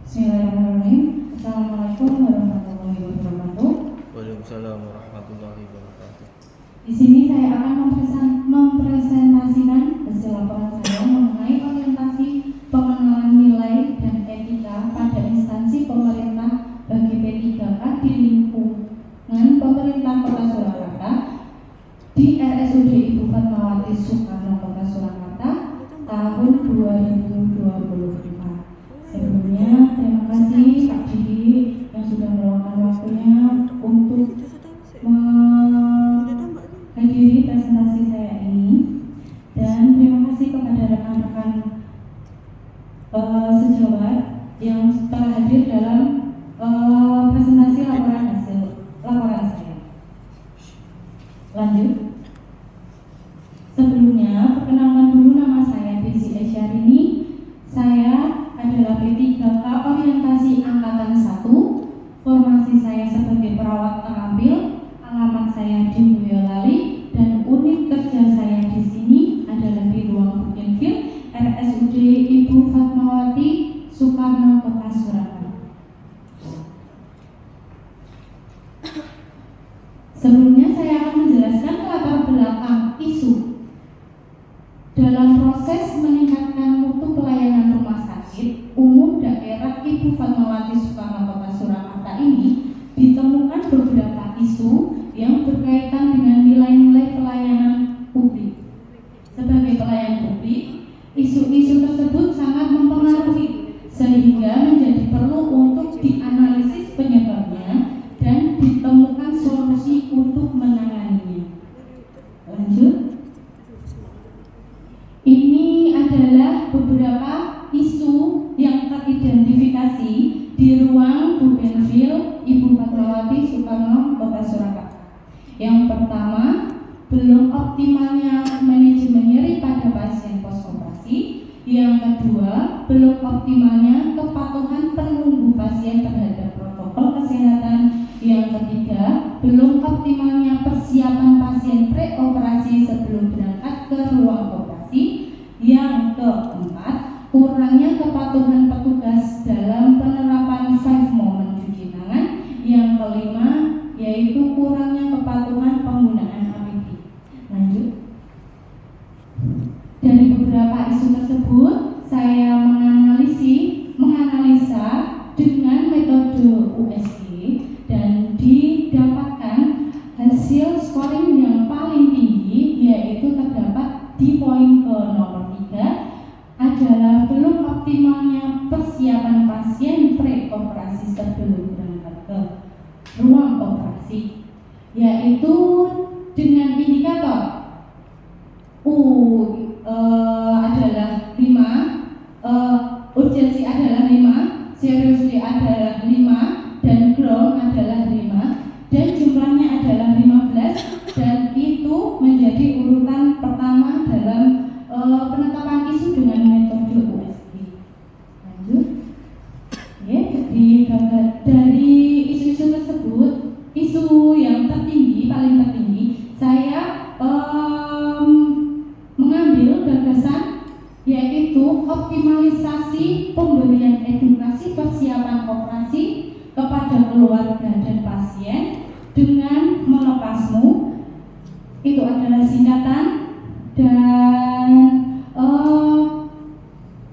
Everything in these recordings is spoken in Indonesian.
Bismillahirrahmanirrahim. Assalamualaikum warahmatullahi wabarakatuh. Waalaikumsalam warahmatullahi wabarakatuh. Di sini saya akan mempresentasikan hasil laporan saya mengenai orientasi pengenalan nilai dan etika pada instansi pemerintah bagi P3K di lingkungan pemerintah Kota Surakarta di RSUD Ibu Fatmawati Soekarno Kota Surakarta tahun 2025. Sebelumnya, terima kasih Pak Didi yang sudah meluangkan waktunya untuk menghadiri presentasi saya ini, dan terima kasih kepada rekan-rekan sejawat yang telah hadir dalam presentasi laporan saya. Lanjut. Sebelumnya, perkenalkan dulu, nama saya Desi Esyahrini. Saya adalah P3K orientasi angkatan 1. Formasi saya sebagai perawat terampil, alamat saya di Boyolali, dan unit kerja saya di sini adalah di ruang Bougainville RSUD Ibu Fatmawati Soekarno Kota Surakarta. Sebelumnya saya akan menjelaskan latar belakang isu dalam proses meningkatkan mutu pelayanan rumah sakit umum daerah Ibu Fatmawati Soekarno Kota Surakarta ini ditemukan beberapa isu yang berkaitan dengan nilai-nilai pelayanan publik. Sebagai pelayan publik, isu-isu tersebut sangat mempengaruhi sehingga menjadi perlu untuk dianalisis penyebabnya dan ditemukan solusi untuk menanganinya. Lanjut. Ini adalah beberapa isu yang teridentifikasi di ruang Bougainville Ibu Fatmawati Soekarno Kota Surakarta. Yang pertama, belum optimalnya manajemen nyeri pada pasien postoperasi. Yang kedua, belum optimalnya kepatuhan penunggu pasien terhadap protokol kesehatan. Yang ketiga, belum optimalnya persiapan pasien preoperasi sebelum berangkat ke ruang operasi. Yang keempat, kurangnya kepatuhan petugas dalam penerapan 5 moment cuci tangan. Yang kelima, yaitu kurangnya kepatuhan penggunaan APD. Lanjut. Dari beberapa isu tersebut, saya menganalisa dengan metode USG dan didapatkan hasil scoring yang paling tinggi, yaitu terdapat di poin ke nomor 3 adalah belum optimalnya persiapan pasien preoperasi sebelum berangkat ke ruang operasi, yaitu dengan indikator adalah 5, urgensi adalah 5, serius D adalah 5, dan ground adalah 5, dan jumlahnya adalah 15, dan itu menjadi urutan pertama dalam penetapan isu dengan metode USG. Lanjut. Ya, dari isu-isu tersebut, isu yang tertinggi, paling tertinggi, saya mengambil gagasan, yaitu optimalisasi pemberian edukasi persiapan operasi kepada keluarga dan pasien dengan melepasmu. Itu adalah singkatan, dan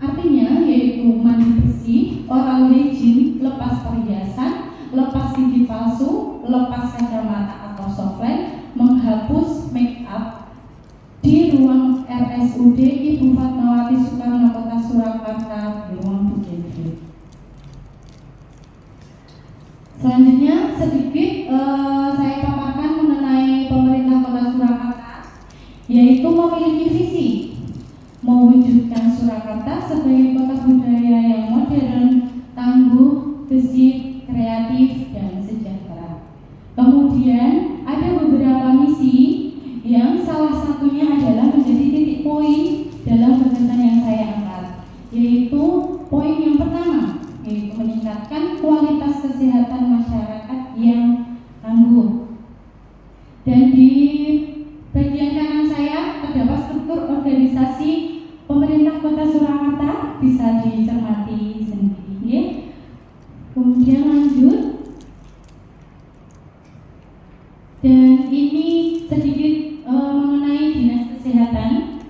artinya yaitu mandi bersih, oral hygiene, lepas perhiasan, lepas gigi palsu, lepas kacamata atau softline, menghapus make up di ruang RSUD Ibu Fatmawati Soekarno Kota Surakarta di ruang Bougainville. Selanjutnya sedikit saya paparkan mengenai pemerintah Kota Surakarta, yaitu memiliki visi mewujudkan Surakarta sebagai kota budaya yang modern, tangguh, gesit, kreatif, dan Kemudian ada beberapa misi yang salah satunya adalah menjadi titik poin dalam gagasan yang saya angkat, yaitu poin yang pertama, yaitu meningkatkan kualitas kesehatan masyarakat yang tangguh. Dan di bagian kanan saya terdapat struktur organisasi pemerintah Kota Surakarta, bisa dicermati sendiri. Kemudian lanjut. Dan ini sedikit mengenai Dinas Kesehatan,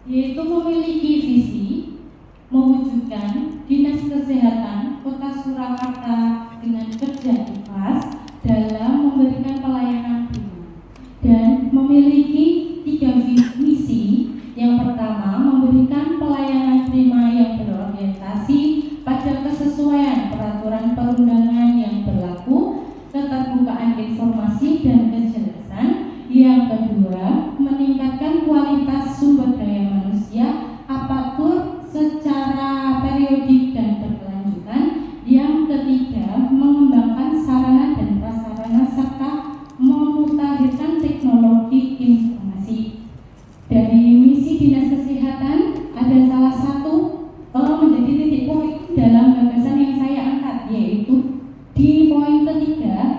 yaitu memiliki visi mewujudkan Dinas Kesehatan Kota Surakarta dengan kerja ikhlas dalam memberikan pelayanan prima, dan memiliki 3 misi. Yang pertama, memberikan pelayanan prima yang berorientasi pada kesesuaian peraturan perundangan yang berlaku, keterbukaan informasi dan kejelasan. Yang kedua, meningkatkan kualitas sumber daya manusia aparatur secara periodik dan berkelanjutan. Yang ketiga, mengembangkan sarana dan prasarana serta memutakhirkan teknologi informasi. Dari misi Dinas Kesehatan ada salah satu menjadi titik poin dalam gagasan yang saya angkat, yaitu di poin ketiga,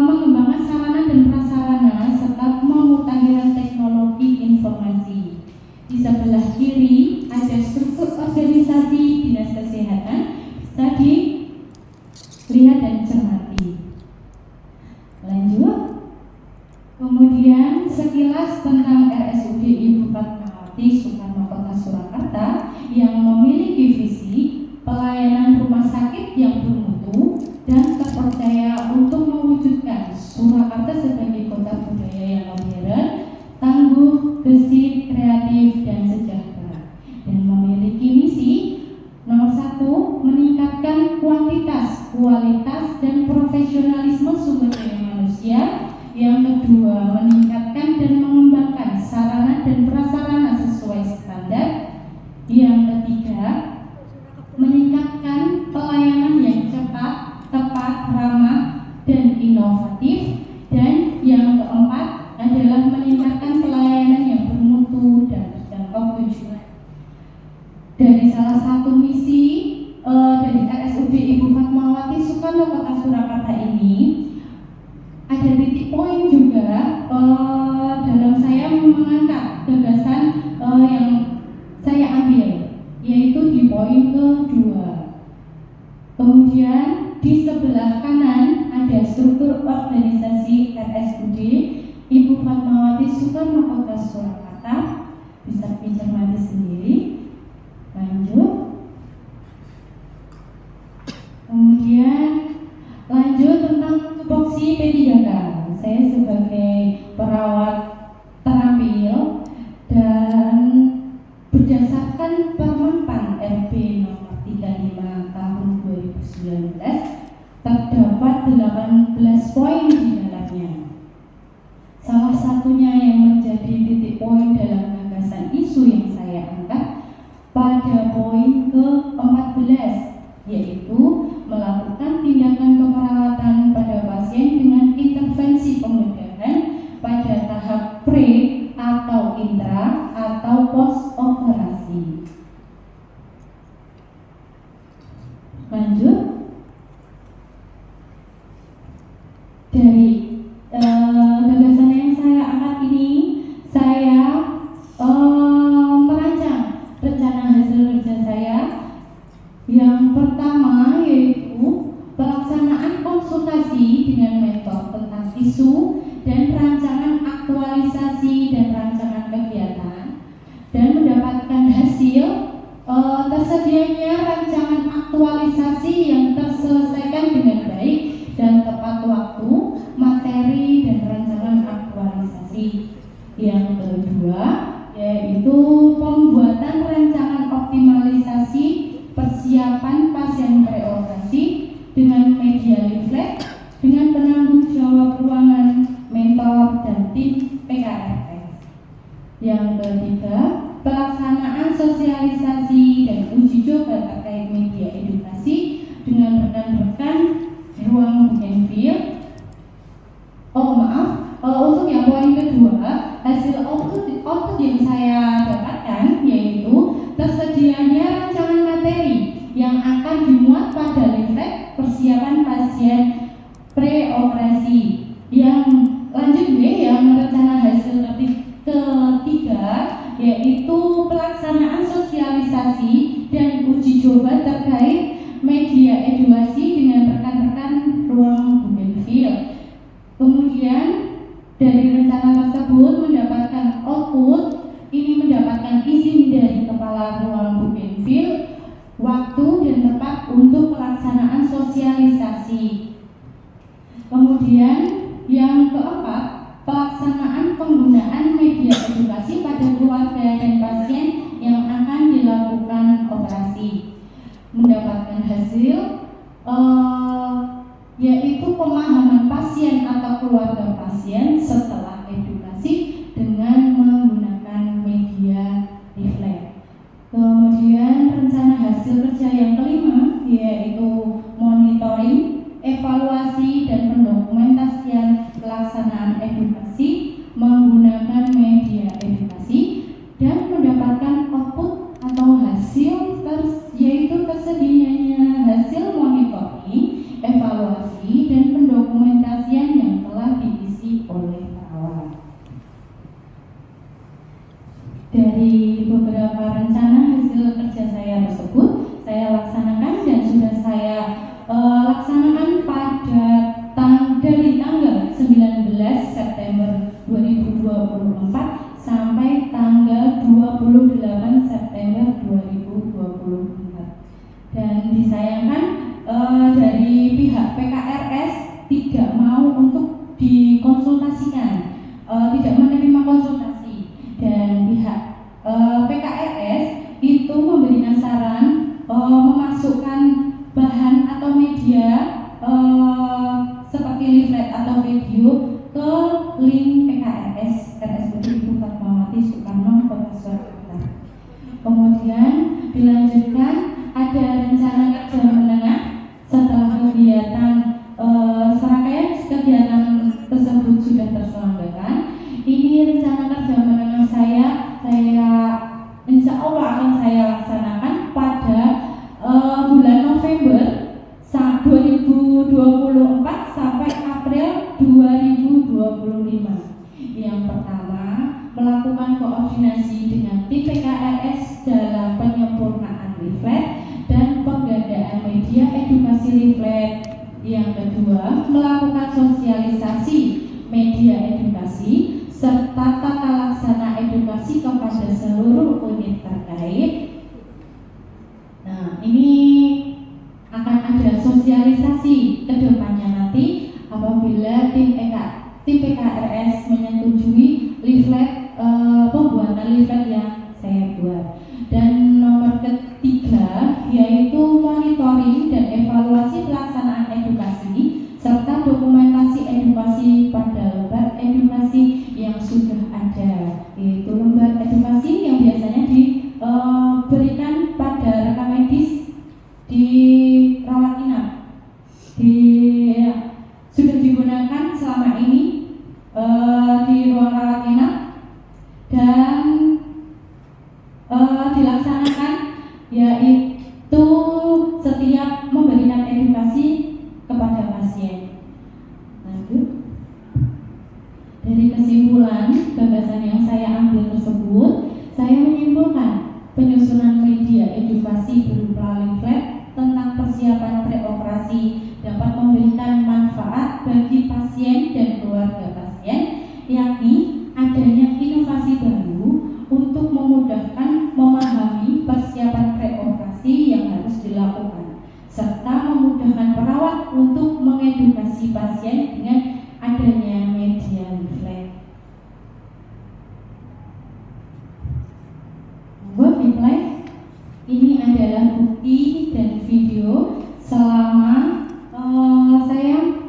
mengembangkan sarana dan prasarana serta memutakhirkan teknologi informasi. Di sebelah kiri ada struktur organisasi Dinas Kesehatan, bisa dilihat dan cermati. Lanjut. Kemudian sekilas tentang RSUD Ibu Fatmawati Soekarno Kota Surakarta yang memiliki visi pelayanan rumah sakit yang bermutu dan terpercaya untuk mewujudkan Surakarta sebagai kota budaya yang modern, tangguh, gesit, kreatif, dan sejahtera. Dan memiliki misi nomor 1, meningkatkan kuantitas, kualitas, dan profesionalisme sumber daya manusia. Yang kedua, meningkatkan dan mengembangkan sarana dan prasarana sesuai standar. Yang ketiga, meningkatkan pelayanan yang cepat, tepat, ramah, dan inovatif. Dan yang keempat adalah meningkatkan pelayanan yang bermutu dan berjangkau tujuan. Dari salah satu misi dari RSUD Ibu Fatmawati Soekarno Kota Surakarta ini, ada titik poin juga dalam saya mengangkat gagasan yang saya ambil, yaitu di poin kedua. Kemudian di sebelah kanan ada struktur organisasi RSUD Ibu Fatmawati Soekarno Kota Surakarta, bisa dicermati sendiri. Lanjut. Kemudian lanjut tentang tupoksi P3K. Saya sebagai perawat terampil dan berdasarkan Permenpan RB nomor 35 tahun 2019 terdapat 18 poin di dalamnya. Salah satunya yang menjadi titik poin dalam gagasan isu yang saya angkat pada poin ke-14, yaitu melakukan tindakan keperawatan pada pasien dengan intervensi pemudahan pada tahap pre atau intra atau post operasi. Lanjut. Dari gagasan yang saya angkat ini, saya merancang rencana hasil kerja saya. Yang pertama yaitu pelaksanaan konsultasi dengan mentor tentang isu dan rancangan aktualisasi dan rancangan kegiatan, dan mendapatkan hasil tersedianya rancangan aktualisasi yang terselesaikan dengan baik dan tepat waktu, materi, dan rancangan aktualisasi. Yang kedua yaitu pembuatan rancangan optimalisasi persiapan pasien preoperasi dengan media leaflet dengan penanggung jawab ruangan, mentor, dan tim PKRS. Yang ketiga, pelaksanaan sosialisasi dan uji coba terkait media edukasi dengan rekan-rekan ruang Bougainville. Kemudian yang keempat, pelaksanaan penggunaan media edukasi pada keluarga dan pasien yang akan dilakukan operasi. Mendapatkan hasil yaitu pemahaman pasien atau keluarga pasien setelah edukasi dengan menggunakan media leaflet. Kemudian rencana hasil kerja yang kelima yaitu monitoring, evaluasi dan pendokumentasian pelaksanaan edukasi menggunakan media edukasi dan mendapatkan output atau hasil yaitu tersedianya hasil monitoring, evaluasi dan pendokumentasian yang telah diisi oleh perawat. Dari beberapa rencana hasil kerja saya tersebut saya laksanakan dan sudah saya laksanakan pada dari tanggal 19 September 2024 sampai tanggal 28 September 2024. Dan disayangkan dari pihak PKRS tidak mau untuk dikonsultasikan, tidak menerima konsultasi, dan pihak PKRS itu memberikan saran memasukkan bahan atau media seperti leaflet atau video ke link PKRS RSUD Ibu Fatmawati Soekarno Kota Surakarta. Kemudian dilanjutkan ada rencana kerja menengah setelah kegiatan serangkaian kegiatan tersebut sudah terselenggarakan. Ini rencana kerja menengah saya insya Allah akan saya laksanakan pada bulan November 2024 sampai April 2025. Yang pertama, melakukan koordinasi dengan tim PKRS dalam penyempurnaan leaflet dan penggandaan media edukasi leaflet. Yang kedua, melakukan sosialisasi media edukasi serta tata laksana edukasi kepada seluruh unit terkait. Nah, ini akan ada sosialisasi ke depannya nanti apabila tim PKRS menyetujui leaflet, pembuatan leaflet yang saya buat. Dan nomor ketiga yaitu monitoring dan evaluasi pelaksanaan edukasi serta dokumentasi edukasi pada lembar edukasi yang sudah ada, yaitu lembar edukasi yang biasanya diberikan pada rekam medis di rawat inap, sudah digunakan selama ini di ruang rawat inap dan dilaksanakan, yaitu setiap memberikan edukasi kepada pasien. Lanjut. Dari kesimpulan gagasan yang saya ambil tersebut, saya menyimpulkan penyusunan media edukasi berupa leaflet tentang persiapan preoperasi dapat memberikan manfaat bagi pasien dan keluarga pasien, yakni adanya inovasi baru untuk memudahkan memahami persiapan preoperasi yang harus dilakukan, serta memudahkan perawat untuk mengedukasi pasien dengan adanya media leaflet. Ini adalah bukti dan video selama saya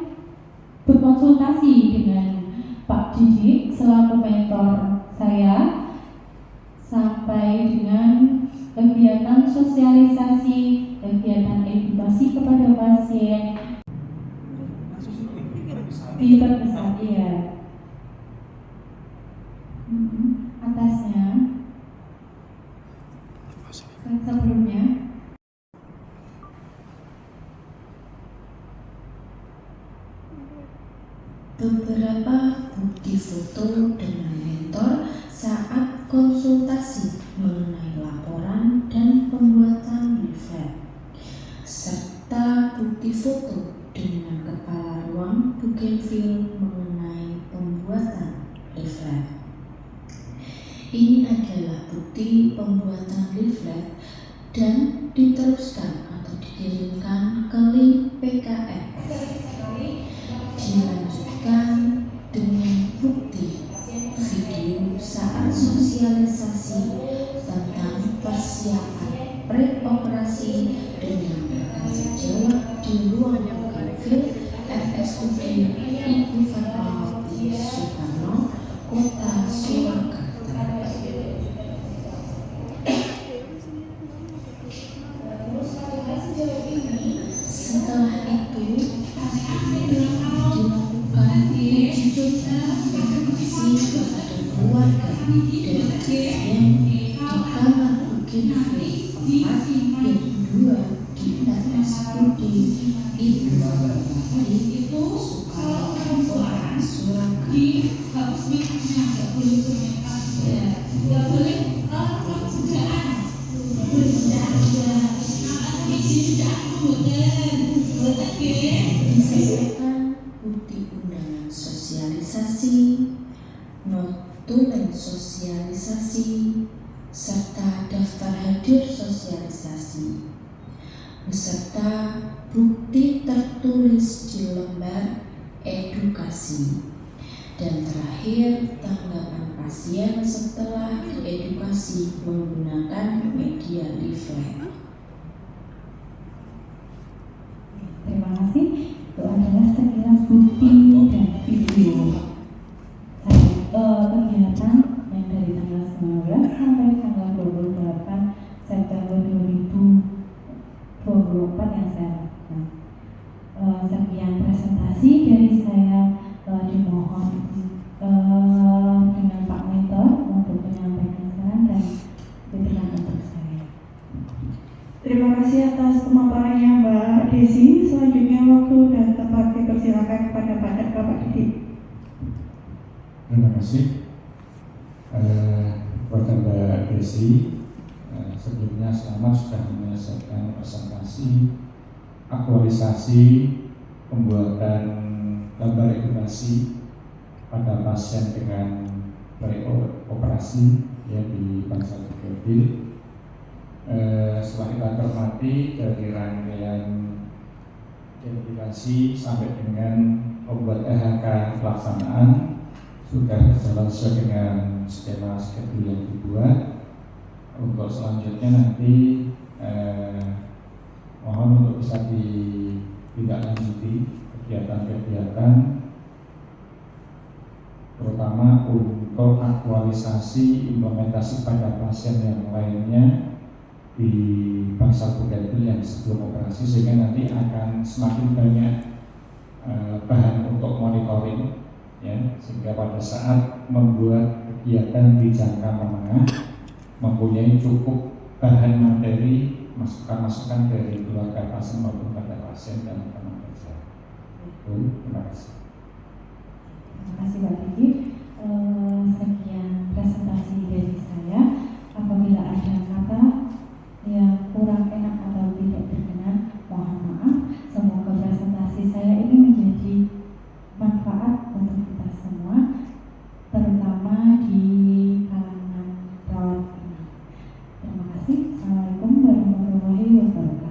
berkonsultasi dengan Pak Didik selaku mentor saya sampai dengan kegiatan sosialisasi, kegiatan edukasi kepada pasien diperbesar ya. Atasnya sebelumnya beberapa bukti foto dengan mentor saat konsultasi mengenai laporan dan pembuatan leaflet, serta bukti foto dengan kepala ruang Bougainville mengenai pembuatan leaflet. Ini adalah bukti pembuatan leaflet dan diteruskan atau dikirimkan ke link PKRS. Dilanjutkan persiapan pre-operasi dengan berangkat jawab di ruang profil RSUD Ibu Fatmawati Soekarno, Kota Surakarta. Setelah itu dilakukan uji coba vaksinasi kepada keluarga dan pasien di kamar UGV 4 dan 2 di RSUD Ibu Fatmawati Soekarno, Kota Surakarta. Disampaikan bukti undangan sosialisasi, notulen sosialisasi, serta daftar hadir sosialisasi, beserta bukti tertulis di lembar edukasi. Dan terakhir, tanggapan pasien setelah diedukasi menggunakan media leaflet. Terima kasih. Itu adalah sekilas bukti dan video kegiatan yang dari tanggal 19 sampai tanggal 28 September 2024 yang saya lakukan. Sekian presentasi dari saya, dimohon dengan Pak Mentor untuk menyampaikan saran dan diberikan untuk saya. Terima kasih atas pemaparannya Mbak Desi. Selanjutnya waktu dan tempat dipersilakan kepada Bapak Didi. Terima kasih kepada Mbak Desi. Sebelumnya selamat sudah menyelesaikan presentasi aktualisasi pembuatan gambar edukasi pada pasien dengan pre-operasi ya di Bangsal Mobil. Setelah kita cermati dari rangkaian edukasi sampai dengan membuat RHK pelaksanaan sudah berjalan sesuai dengan skema schedule yang dibuat. Untuk selanjutnya nanti mohon untuk bisa ditindaklanjuti kegiatan-kegiatan, terutama untuk aktualisasi implementasi pada pasien yang lainnya di Bangsal Mobil yang sebelum operasi, sehingga nanti akan semakin banyak bahan untuk monitoring ya, sehingga pada saat membuat kegiatan di jangka menengah mempunyai cukup bahan materi masukan-masukan dari keluarga pasien maupun pada pasien dan teman kerja. Terima kasih. Terima kasih Pak Didi. Sekian presentasi dari saya. Apabila ada kata yang kurang enak atau tidak berkenan, mohon maaf. Semoga presentasi saya ini menjadi manfaat untuk kita semua, terutama di kalangan rawat inap. Terima kasih. Assalamualaikum warahmatullahi wabarakatuh.